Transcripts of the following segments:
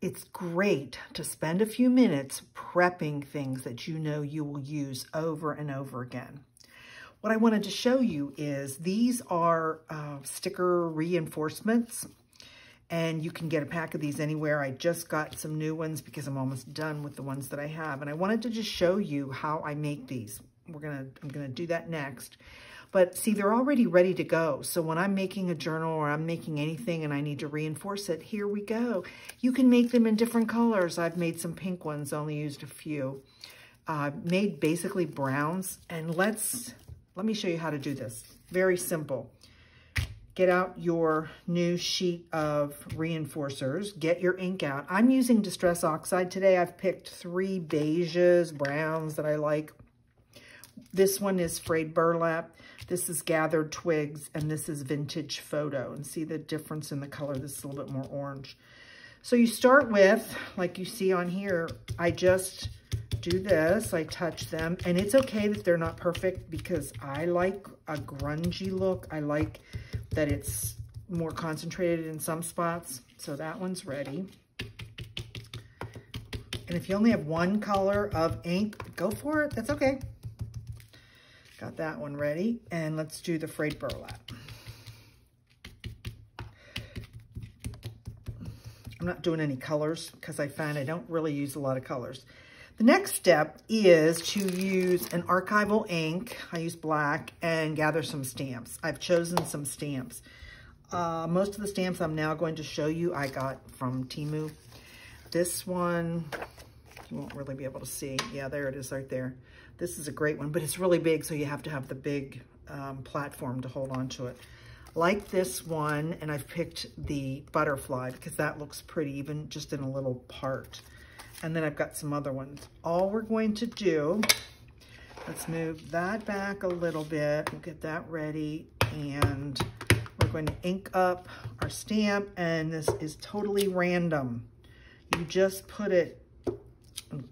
it's great to spend a few minutes prepping things that you know you will use over and over again. What I wanted to show you is these are sticker reinforcements, and you can get a pack of these anywhere. I just got some new ones because I'm almost done with the ones that I have, and I wanted to just show you how I make these. I'm gonna do that next. But see, they're already ready to go. So when I'm making a journal or I'm making anything and I need to reinforce it, here we go. You can make them in different colors. I've made some pink ones, only used a few. Made basically browns. And let me show you how to do this. Very simple. Get out your new sheet of reinforcers. Get your ink out. I'm using Distress Oxide today. I've picked 3 beiges, browns that I like. This one is frayed burlap. This is gathered twigs, and this is vintage photo. And see the difference in the color? This is a little bit more orange. So you start with, like you see on here, I just do this. I touch them, and it's okay that they're not perfect because I like a grungy look. I like that it's more concentrated in some spots. So that one's ready. And if you only have one color of ink, go for it. That's okay. Got that one ready, and let's do the frayed burlap. I'm not doing any colors because I find I don't really use a lot of colors. The next step is to use an archival ink. I use black, and gather some stamps. I've chosen some stamps. Most of the stamps I'm now going to show you I got from Temu. This one, you won't really be able to see. Yeah, there it is right there. This is a great one, but it's really big, so you have to have the big platform to hold on to it. Like this one, and I've picked the butterfly because that looks pretty, even just in a little part. And then I've got some other ones. All we're going to do, let's move that back a little bit. We'll get that ready, and we're going to ink up our stamp, and this is totally random. You just put it,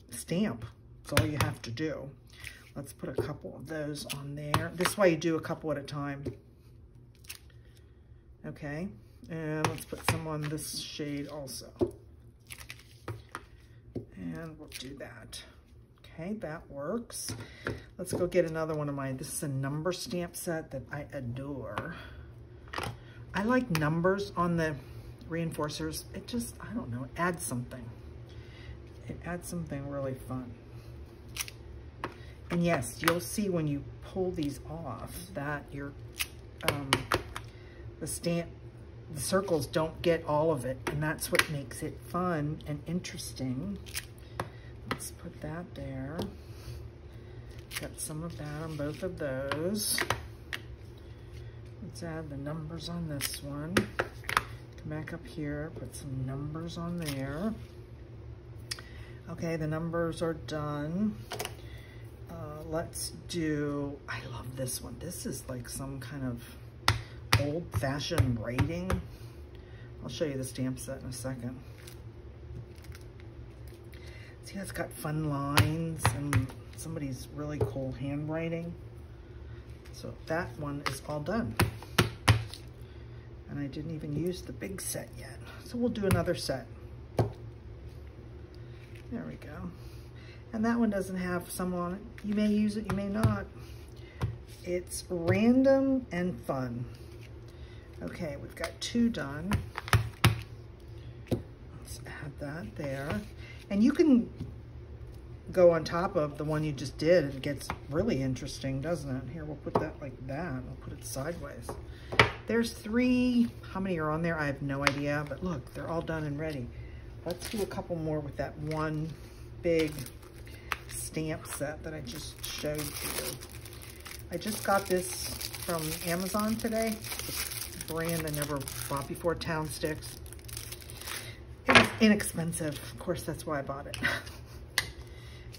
stamp. That's all you have to do. Let's put a couple of those on there. This way you do a couple at a time. Okay, and let's put some on this shade also. And we'll do that. Okay, that works. Let's go get another one of mine. This is a number stamp set that I adore. I like numbers on the reinforcers. It just, I don't know, it adds something. It adds something really fun. And yes, you'll see when you pull these off that your the circles don't get all of it, and that's what makes it fun and interesting. Let's put that there. Got some of that on both of those. Let's add the numbers on this one. Come back up here, put some numbers on there. Okay, the numbers are done. Let's do, I love this one. This is like some kind of old-fashioned writing. I'll show you the stamp set in a second. See, it's got fun lines and somebody's really cool handwriting. So that one is all done. And I didn't even use the big set yet. So we'll do another set. There we go. And that one doesn't have some on it. You may use it, you may not. It's random and fun. Okay, we've got 2 done. Let's add that there. And you can go on top of the one you just did. It gets really interesting, doesn't it? Here, we'll put that like that. We'll put it sideways. There's 3. How many are on there? I have no idea. But look, they're all done and ready. Let's do a couple more with that one big stamp set that I just showed you. I just got this from Amazon today. It's a brand I never bought before, Town Sticks. It was inexpensive. Of course, that's why I bought it.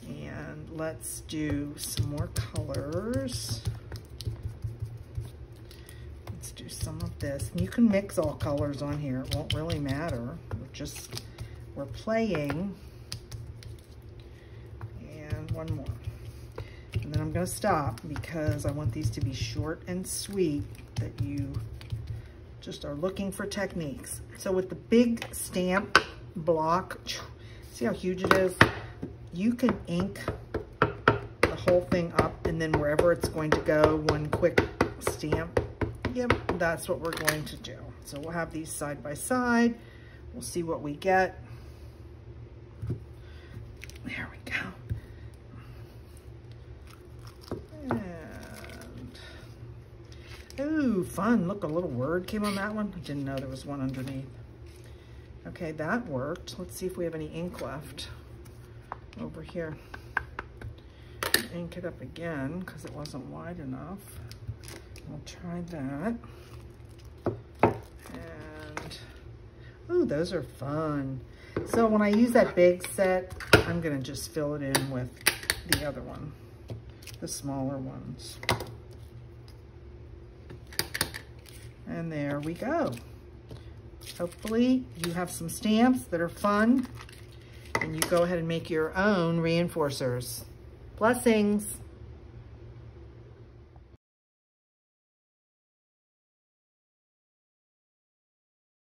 And let's do some more colors. Let's do some of this. And you can mix all colors on here. It won't really matter. We're playing. And one more. And then I'm going to stop because I want these to be short and sweet, that you just are looking for techniques. So with the big stamp block. See how huge it is? You can ink the whole thing up, and then wherever it's going to go, one quick stamp. Yep, that's what we're going to do. So we'll have these side by side. We'll see what we get. There we go. And, ooh, fun. Look, a little word came on that one. I didn't know there was one underneath. Okay, that worked. Let's see if we have any ink left over here. Ink it up again because it wasn't wide enough. We'll try that. And, ooh, those are fun. So when I use that big set, I'm gonna just fill it in with the other one, the smaller ones. And there we go. Hopefully you have some stamps that are fun, and you go ahead and make your own reinforcers. Blessings.